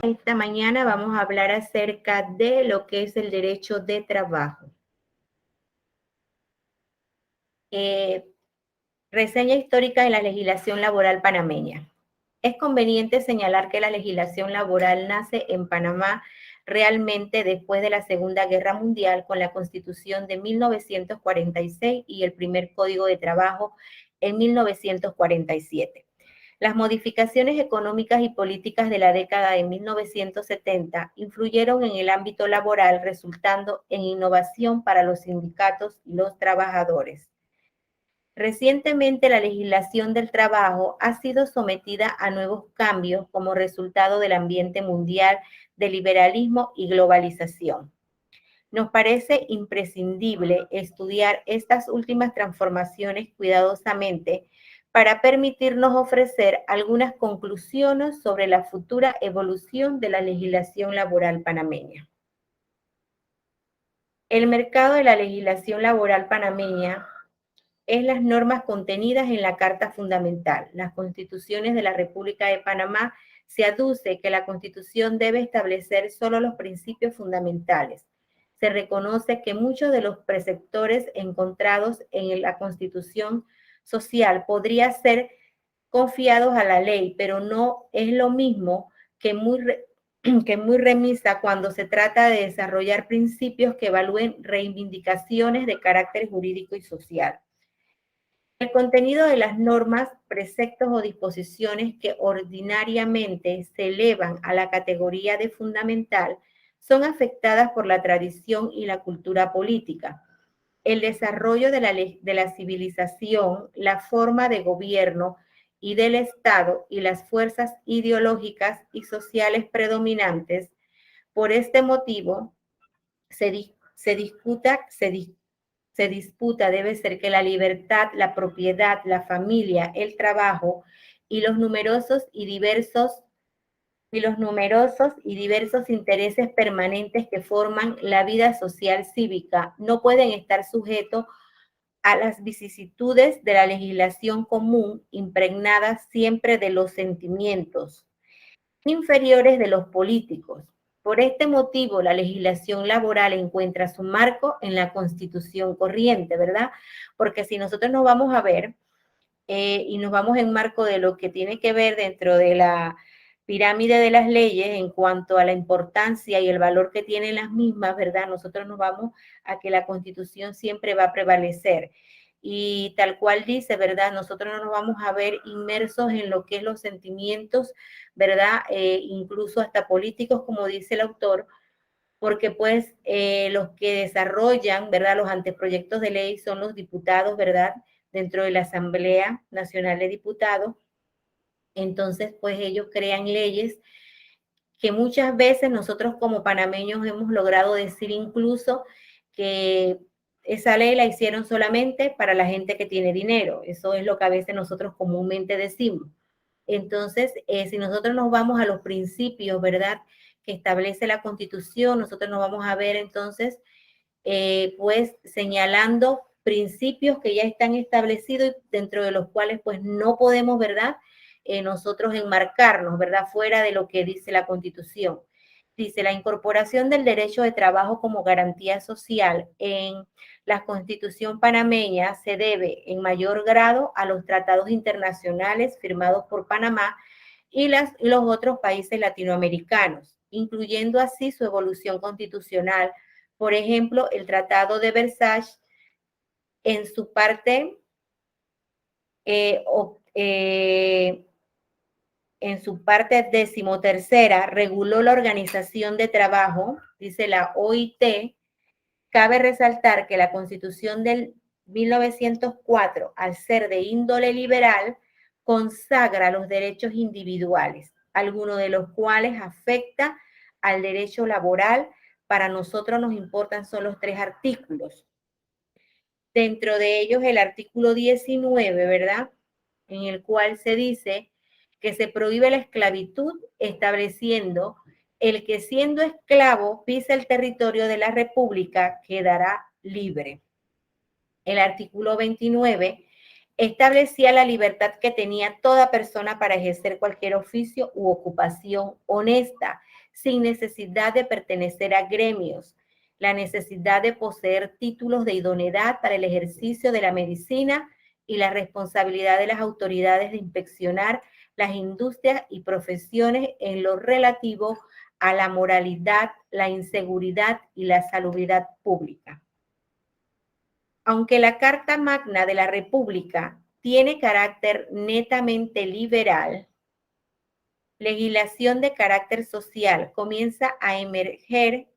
Esta mañana vamos a hablar acerca de lo que es el derecho de trabajo. Reseña histórica de la legislación laboral panameña. Es conveniente señalar que la legislación laboral nace en Panamá realmente después de la Segunda Guerra Mundial con la Constitución de 1946 y el primer Código de Trabajo en 1947. Las modificaciones económicas y políticas de la década de 1970 influyeron en el ámbito laboral, resultando en innovación para los sindicatos y los trabajadores. Recientemente, la legislación del trabajo ha sido sometida a nuevos cambios como resultado del ambiente mundial de liberalismo y globalización. Nos parece imprescindible estudiar estas últimas transformaciones cuidadosamente para permitirnos ofrecer algunas conclusiones sobre la futura evolución de la legislación laboral panameña. El mercado de la legislación laboral panameña es las normas contenidas en la Carta Fundamental, las constituciones de la República de Panamá. Se aduce que la Constitución debe establecer solo los principios fundamentales. Se reconoce que muchos de los preceptores encontrados en la Constitución social podrían ser confiados a la ley, pero no es lo mismo que muy remisa cuando se trata de desarrollar principios que evalúen reivindicaciones de carácter jurídico y social. El contenido de las normas, preceptos o disposiciones que ordinariamente se elevan a la categoría de fundamental son afectadas por la tradición y la cultura política, el desarrollo de la civilización, la forma de gobierno y del Estado y las fuerzas ideológicas y sociales predominantes. Por este motivo, se disputa debe ser que la libertad, la propiedad, la familia, el trabajo y los numerosos y diversos intereses permanentes que forman la vida social cívica no pueden estar sujetos a las vicisitudes de la legislación común, impregnadas siempre de los sentimientos inferiores de los políticos. Por este motivo, la legislación laboral encuentra su marco en la Constitución corriente, ¿verdad? Porque si nosotros nos vamos a ver y nos vamos en marco de lo que tiene que ver dentro de la pirámide de las leyes en cuanto a la importancia y el valor que tienen las mismas, ¿verdad? Nosotros nos vamos a que la Constitución siempre va a prevalecer. Y tal cual dice, ¿verdad? Nosotros no nos vamos a ver inmersos en lo que es los sentimientos, ¿verdad? Incluso hasta políticos, como dice el autor, porque pues los que desarrollan, ¿verdad? Los anteproyectos de ley son los diputados, ¿verdad? Dentro de la Asamblea Nacional de Diputados. Entonces, pues ellos crean leyes que muchas veces nosotros como panameños hemos logrado decir incluso que esa ley la hicieron solamente para la gente que tiene dinero. Eso es lo que a veces nosotros comúnmente decimos. Entonces, si nosotros nos vamos a los principios, ¿verdad?, que establece la Constitución, nosotros nos vamos a ver entonces, pues, señalando principios que ya están establecidos y dentro de los cuales, pues, no podemos, ¿verdad?, nosotros enmarcarnos, ¿verdad?, fuera de lo que dice la Constitución. Dice, la incorporación del derecho de trabajo como garantía social en la Constitución panameña se debe en mayor grado a los tratados internacionales firmados por Panamá y los otros países latinoamericanos, incluyendo así su evolución constitucional. Por ejemplo, el Tratado de Versalles en su parte eh, eh, en su parte 13ª, reguló la organización de trabajo, dice la OIT. Cabe resaltar que la Constitución del 1904, al ser de índole liberal, consagra los derechos individuales, algunos de los cuales afecta al derecho laboral. Para nosotros nos importan son los 3 artículos. Dentro de ellos el artículo 19, ¿verdad?, en el cual se dice que se prohíbe la esclavitud, estableciendo el que siendo esclavo pisa el territorio de la República quedará libre. El artículo 29 establecía la libertad que tenía toda persona para ejercer cualquier oficio u ocupación honesta, sin necesidad de pertenecer a gremios, la necesidad de poseer títulos de idoneidad para el ejercicio de la medicina y la responsabilidad de las autoridades de inspeccionar las industrias y profesiones en lo relativo a la moralidad, la inseguridad y la salubridad pública. Aunque la Carta Magna de la República tiene carácter netamente liberal, legislación de carácter social comienza a emerger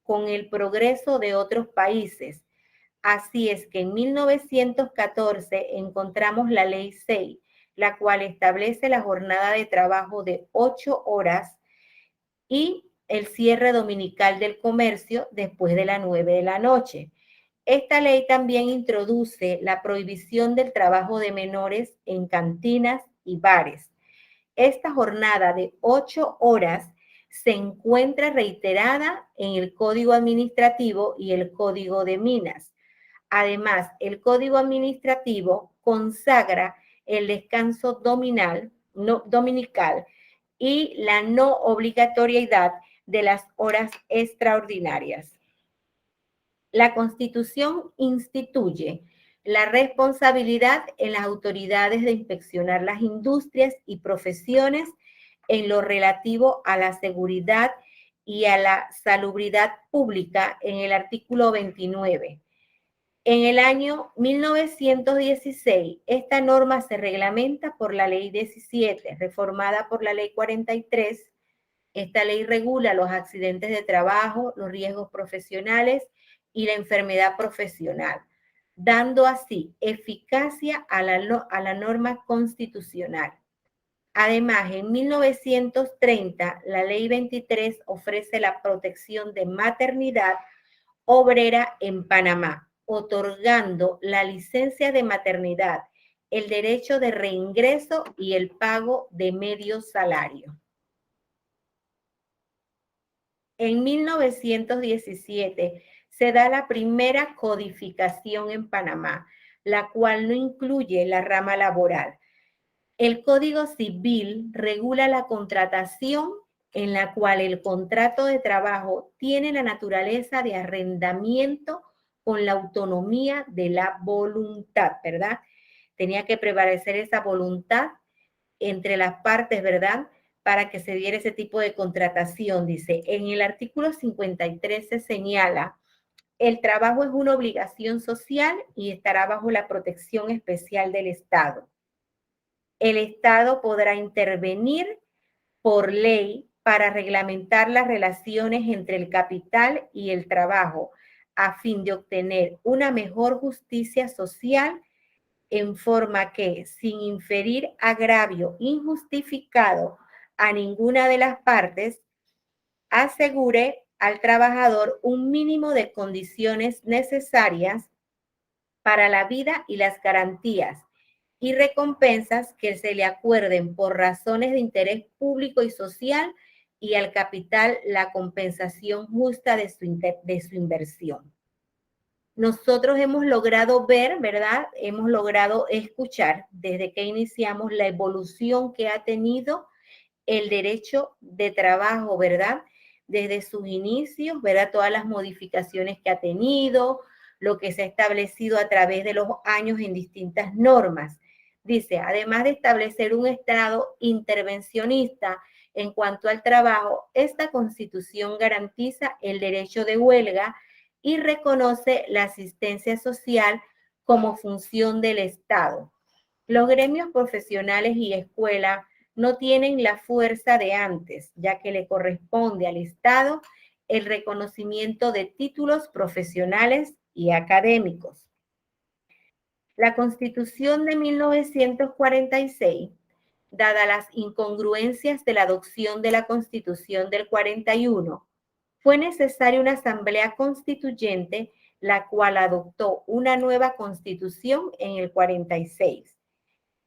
con el progreso de otros países. Así es que en 1914 encontramos la Ley 6, la cual establece la jornada de trabajo de 8 horas y el cierre dominical del comercio después de las 9 de la noche. Esta ley también introduce la prohibición del trabajo de menores en cantinas y bares. Esta jornada de 8 horas se encuentra reiterada en el Código Administrativo y el Código de Minas. Además, el Código Administrativo consagra el descanso dominical y la no obligatoriedad de las horas extraordinarias. La Constitución instituye la responsabilidad en las autoridades de inspeccionar las industrias y profesiones en lo relativo a la seguridad y a la salubridad pública en el artículo 29. En el año 1916, esta norma se reglamenta por la Ley 17, reformada por la Ley 43. Esta ley regula los accidentes de trabajo, los riesgos profesionales y la enfermedad profesional, dando así eficacia a la norma constitucional. Además, en 1930, la Ley 23 ofrece la protección de maternidad obrera en Panamá, otorgando la licencia de maternidad, el derecho de reingreso y el pago de medio salario. En 1917 se da la primera codificación en Panamá, la cual no incluye la rama laboral. El Código Civil regula la contratación en la cual el contrato de trabajo tiene la naturaleza de arrendamiento con la autonomía de la voluntad, ¿verdad? Tenía que prevalecer esa voluntad entre las partes, ¿verdad? Para que se diera ese tipo de contratación. Dice, en el artículo 53 se señala, el trabajo es una obligación social y estará bajo la protección especial del Estado. El Estado podrá intervenir por ley para reglamentar las relaciones entre el capital y el trabajo a fin de obtener una mejor justicia social en forma que, sin inferir agravio injustificado a ninguna de las partes, asegure al trabajador un mínimo de condiciones necesarias para la vida y las garantías y recompensas que se le acuerden por razones de interés público y social y al capital la compensación justa de su inversión. Nosotros hemos logrado ver, ¿verdad? Hemos logrado escuchar desde que iniciamos la evolución que ha tenido el derecho de trabajo, ¿verdad? Desde sus inicios, ¿verdad? Todas las modificaciones que ha tenido, lo que se ha establecido a través de los años en distintas normas. Dice, además de establecer un Estado intervencionista en cuanto al trabajo, esta Constitución garantiza el derecho de huelga y reconoce la asistencia social como función del Estado. Los gremios profesionales y escuelas no tienen la fuerza de antes, ya que le corresponde al Estado el reconocimiento de títulos profesionales y académicos. La Constitución de 1946, dada las incongruencias de la adopción de la Constitución del 41, fue necesaria una asamblea constituyente, la cual adoptó una nueva constitución en el 46.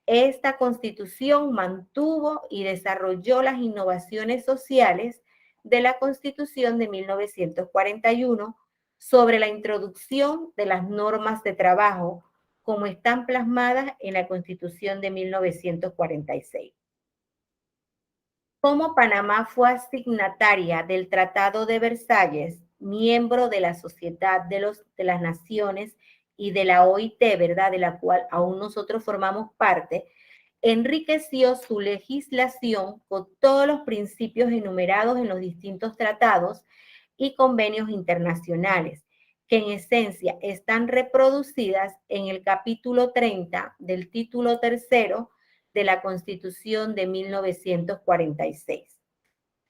Esta constitución mantuvo y desarrolló las innovaciones sociales de la Constitución de 1941 sobre la introducción de las normas de trabajo, como están plasmadas en la Constitución de 1946. Como Panamá fue asignataria del Tratado de Versalles, miembro de la Sociedad de las Naciones y de la OIT, ¿verdad? De la cual aún nosotros formamos parte, enriqueció su legislación con todos los principios enumerados en los distintos tratados y convenios internacionales, que en esencia están reproducidas en el capítulo 30 del título tercero de la Constitución de 1946.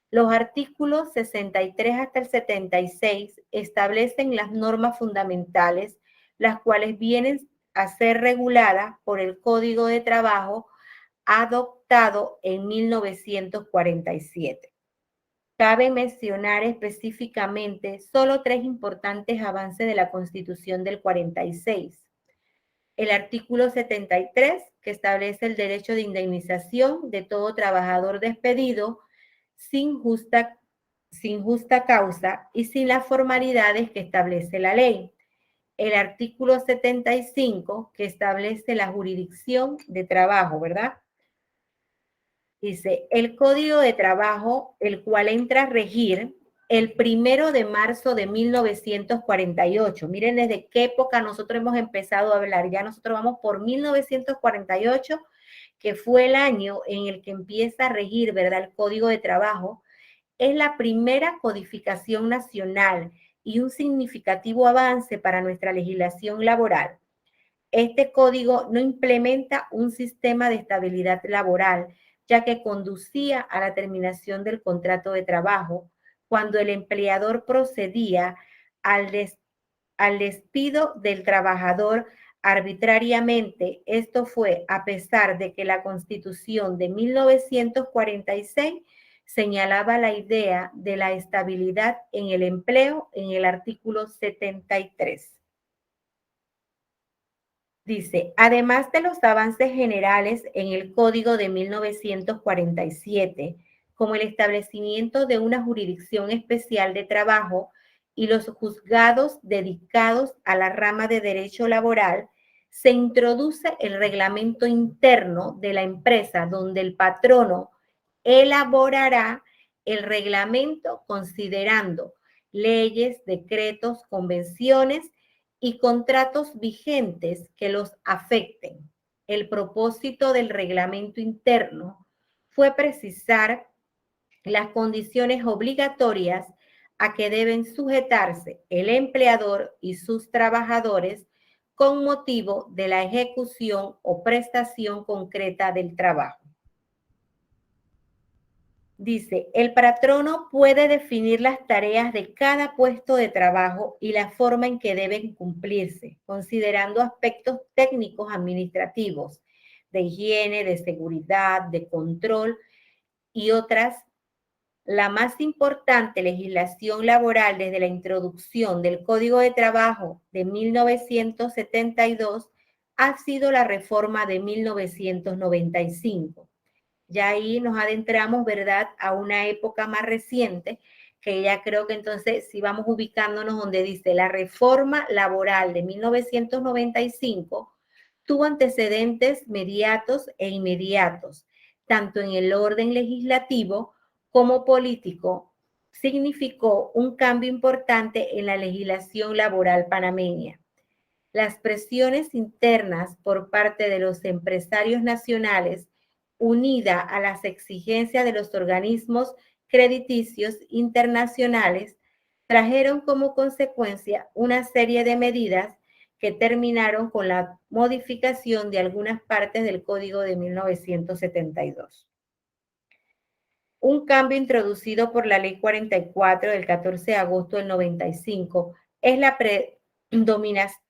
Los artículos 63 hasta el 76 establecen las normas fundamentales, las cuales vienen a ser reguladas por el Código de Trabajo adoptado en 1947. Cabe mencionar específicamente solo tres importantes avances de la Constitución del 46. El artículo 73, que establece el derecho de indemnización de todo trabajador despedido sin justa, sin justa causa y sin las formalidades que establece la ley. El artículo 75, que establece la jurisdicción de trabajo, ¿verdad? Dice, el Código de Trabajo, el cual entra a regir el 1 de marzo de 1948. Miren desde qué época nosotros hemos empezado a hablar. Ya nosotros vamos por 1948, que fue el año en el que empieza a regir, ¿verdad?, el Código de Trabajo. Es la primera codificación nacional y un significativo avance para nuestra legislación laboral. Este código no implementa un sistema de estabilidad laboral, ya que conducía a la terminación del contrato de trabajo cuando el empleador procedía al, al despido del trabajador arbitrariamente. Esto fue a pesar de que la Constitución de 1946 señalaba la idea de la estabilidad en el empleo en el artículo 73. Dice, además de los avances generales en el Código de 1947, como el establecimiento de una jurisdicción especial de trabajo y los juzgados dedicados a la rama de derecho laboral, se introduce el reglamento interno de la empresa donde el patrono elaborará el reglamento considerando leyes, decretos, convenciones y contratos vigentes que los afecten. El propósito del reglamento interno fue precisar las condiciones obligatorias a que deben sujetarse el empleador y sus trabajadores con motivo de la ejecución o prestación concreta del trabajo. Dice, el patrono puede definir las tareas de cada puesto de trabajo y la forma en que deben cumplirse, considerando aspectos técnicos administrativos, de higiene, de seguridad, de control y otras. La más importante legislación laboral desde la introducción del Código de Trabajo de 1972 ha sido la reforma de 1995. Ya ahí nos adentramos, ¿verdad?, a una época más reciente, que ya creo que entonces si vamos ubicándonos donde dice la reforma laboral de 1995, tuvo antecedentes mediatos e inmediatos, tanto en el orden legislativo como político. Significó un cambio importante en la legislación laboral panameña. Las presiones internas por parte de los empresarios nacionales, unida a las exigencias de los organismos crediticios internacionales, trajeron como consecuencia una serie de medidas que terminaron con la modificación de algunas partes del Código de 1972. Un cambio introducido por la Ley 44 del 14 de agosto del 95 es la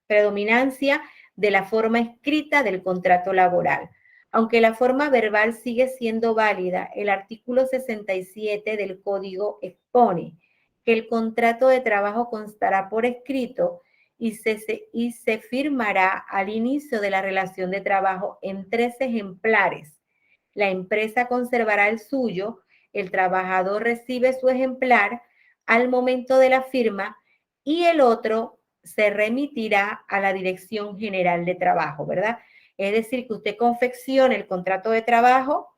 predominancia de la forma escrita del contrato laboral. Aunque la forma verbal sigue siendo válida, el artículo 67 del Código expone que el contrato de trabajo constará por escrito y se firmará al inicio de la relación de trabajo en 3 ejemplares. La empresa conservará el suyo, el trabajador recibe su ejemplar al momento de la firma y el otro se remitirá a la Dirección General de Trabajo, ¿verdad? Es decir, que usted confeccione el contrato de trabajo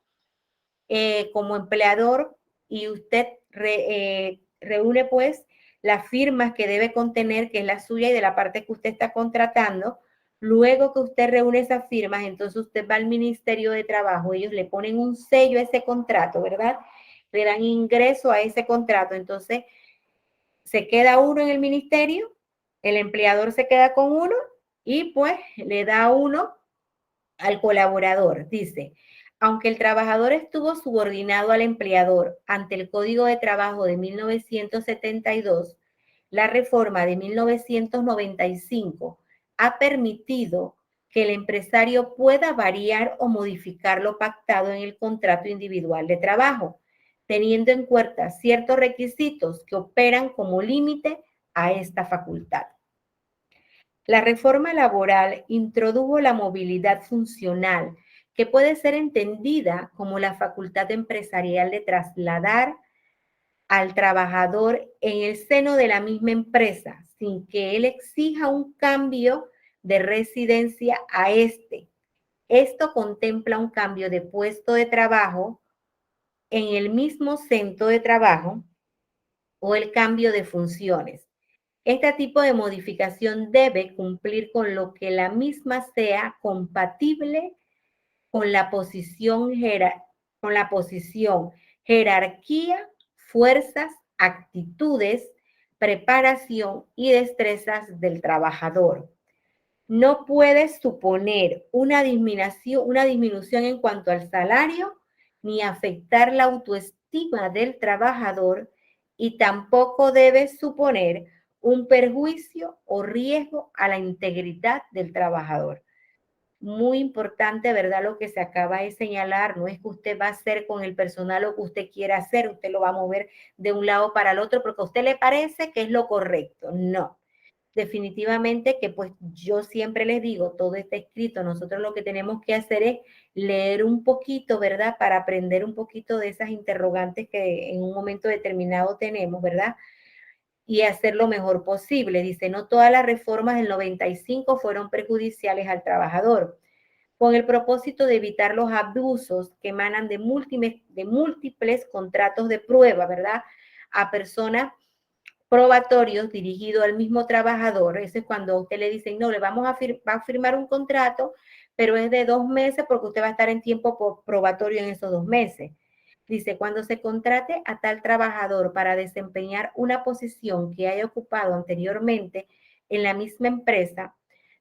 como empleador y usted reúne pues las firmas que debe contener, que es la suya y de la parte que usted está contratando. Luego que usted reúne esas firmas, entonces usted va al Ministerio de Trabajo, ellos le ponen un sello a ese contrato, ¿verdad? Le dan ingreso a ese contrato. Entonces, se queda uno en el ministerio, el empleador se queda con uno y pues le da uno al colaborador. Dice, aunque el trabajador estuvo subordinado al empleador ante el Código de Trabajo de 1972, la reforma de 1995 ha permitido que el empresario pueda variar o modificar lo pactado en el contrato individual de trabajo, teniendo en cuenta ciertos requisitos que operan como límite a esta facultad. La reforma laboral introdujo la movilidad funcional, que puede ser entendida como la facultad empresarial de trasladar al trabajador en el seno de la misma empresa, sin que él exija un cambio de residencia a este. Esto contempla un cambio de puesto de trabajo en el mismo centro de trabajo o el cambio de funciones. Este tipo de modificación debe cumplir con lo que la misma sea compatible con la posición, jerarquía, fuerzas, actitudes, preparación y destrezas del trabajador. No puede suponer una disminución en cuanto al salario ni afectar la autoestima del trabajador y tampoco debe suponer un perjuicio o riesgo a la integridad del trabajador. Muy importante, ¿verdad? Lo que se acaba de señalar, no es que usted va a hacer con el personal lo que usted quiera hacer, usted lo va a mover de un lado para el otro porque a usted le parece que es lo correcto. No, definitivamente que pues yo siempre les digo, todo está escrito, nosotros lo que tenemos que hacer es leer un poquito, ¿verdad? Para aprender un poquito de esas interrogantes que en un momento determinado tenemos, ¿verdad? Y hacer lo mejor posible. Dice, no todas las reformas del 95 fueron perjudiciales al trabajador, con el propósito de evitar los abusos que emanan de múltiples contratos de prueba, ¿verdad? A personas probatorios dirigidos al mismo trabajador. Ese es cuando a usted le dicen, no, le vamos va a firmar un contrato, pero es de 2 meses porque usted va a estar en tiempo probatorio en esos 2 meses. Dice, cuando se contrate a tal trabajador para desempeñar una posición que haya ocupado anteriormente en la misma empresa,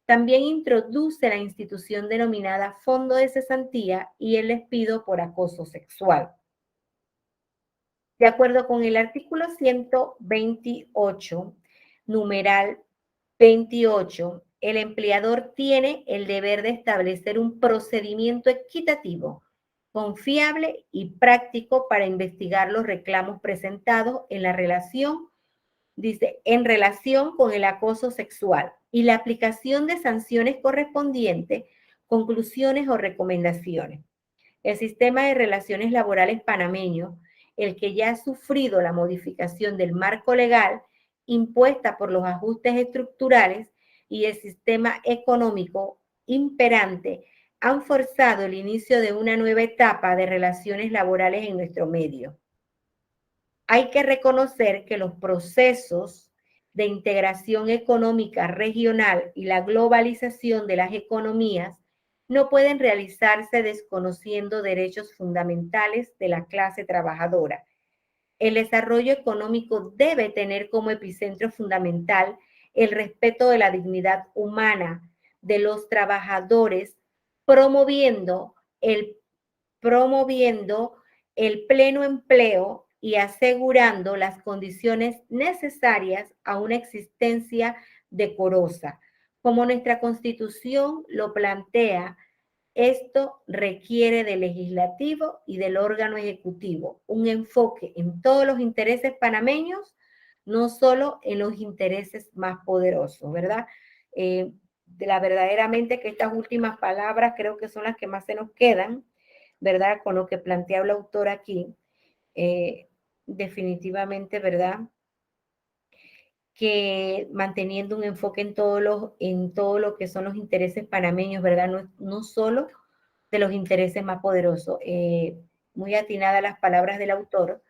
también introduce la institución denominada fondo de cesantía y el despido por acoso sexual. De acuerdo con el artículo 128, numeral 28, el empleador tiene el deber de establecer un procedimiento equitativo, confiable y práctico para investigar los reclamos presentados en la relación, dice, en relación con el acoso sexual y la aplicación de sanciones correspondientes, conclusiones o recomendaciones. El sistema de relaciones laborales panameño, el que ya ha sufrido la modificación del marco legal impuesta por los ajustes estructurales y el sistema económico imperante, han forzado el inicio de una nueva etapa de relaciones laborales en nuestro medio. Hay que reconocer que los procesos de integración económica regional y la globalización de las economías no pueden realizarse desconociendo derechos fundamentales de la clase trabajadora. El desarrollo económico debe tener como epicentro fundamental el respeto de la dignidad humana de los trabajadores, promoviendo el, promoviendo el pleno empleo y asegurando las condiciones necesarias a una existencia decorosa. Como nuestra Constitución lo plantea, esto requiere del legislativo y del órgano ejecutivo un enfoque en todos los intereses panameños, no solo en los intereses más poderosos, ¿verdad? Verdaderamente que estas últimas palabras creo que son las que más se nos quedan, ¿verdad? Con lo que plantea el autor aquí. Definitivamente, ¿verdad? Que manteniendo un enfoque en todo lo que son los intereses panameños, ¿verdad? No, no solo de los intereses más poderosos. muy atinadas las palabras del autor.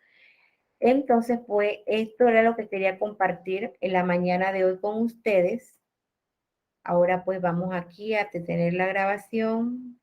Entonces, pues esto era lo que quería compartir en la mañana de hoy con ustedes. Ahora pues vamos aquí a detener la grabación.